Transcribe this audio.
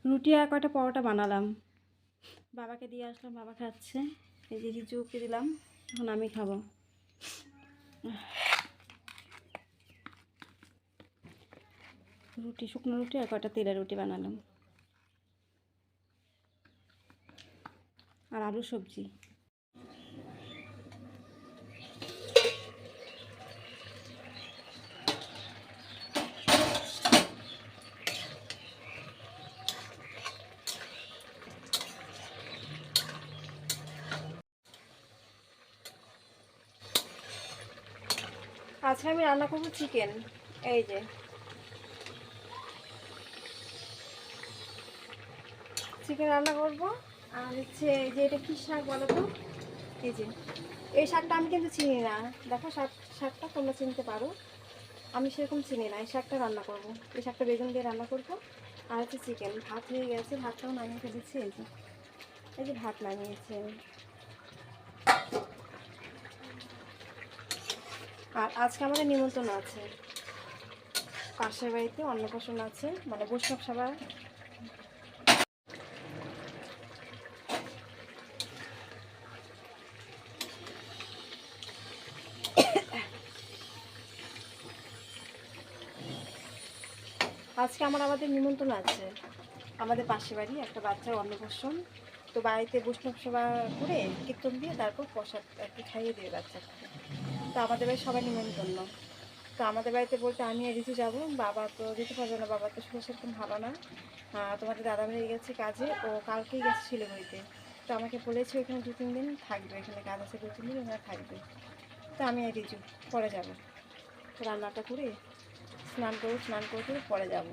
রুটি আর কয়টা পরোটা বানালাম, বাবাকে দিয়ে আসলাম, বাবা খাচ্ছে। এই যে রিজুকে দিলাম, এখন আমি খাবো। রুটি, শুকনো রুটি আর কয়টা তেলের রুটি বানালাম, আর আলু সবজি। আজকে আমি রান্না করবো চিকেন। এই যে চিকেন রান্না করবো। আর হচ্ছে এই যে এটা কী শাক বলো তো? এই যে এই শাকটা আমি কিন্তু চিনি না। দেখো শাকটা তোমরা চিনতে পারো, আমি সেরকম চিনি না। এই শাকটা রান্না করবো, এই শাকটা বেগুন দিয়ে রান্না করবো। আর হচ্ছে চিকেন। ভাত হয়ে গেছে, ভাতটাও নামিয়ে ফেলেছি। এই যে ভাত নামিয়েছি আমি। আর আজকে আমাদের নিমন্ত্রণ আছে, পাশের বাড়িতে অন্নপ্রাশন আছে, মানে বৈষ্ণব সভা। আজকে আমাদের নিমন্ত্রণ আছে, আমাদের পাশের বাড়ি একটা বাচ্চার অন্নপ্রাশন। তো বাড়িতে বৈষ্ণব সেবা করে কীর্তন দিয়ে তারপর প্রসাদ আর কি খাইয়ে দিয়ে বাচ্চাকে। তো আমাদের বাড়ি সবাই নিমন্ত্রণ। তো আমাদের বাড়িতে বলতে আমি আর ঋতু যাবো, বাবা তো যেতে পারবে না, বাবা তো শরীর সেরকম ভালো না। তোমাদের দাদা ভাই গেছে কাজে, ও কালকেই গেছে শিলিগুড়িতে। তো আমাকে বলেছে ওইখানে 2-3 দিন থাকবে, এখানে কাজ আছে 2-3 দিন ওখানে থাকবে। তো আমি আর ঋতু পরে যাবো, রান্নাটা করে স্নান করে পরে যাবো।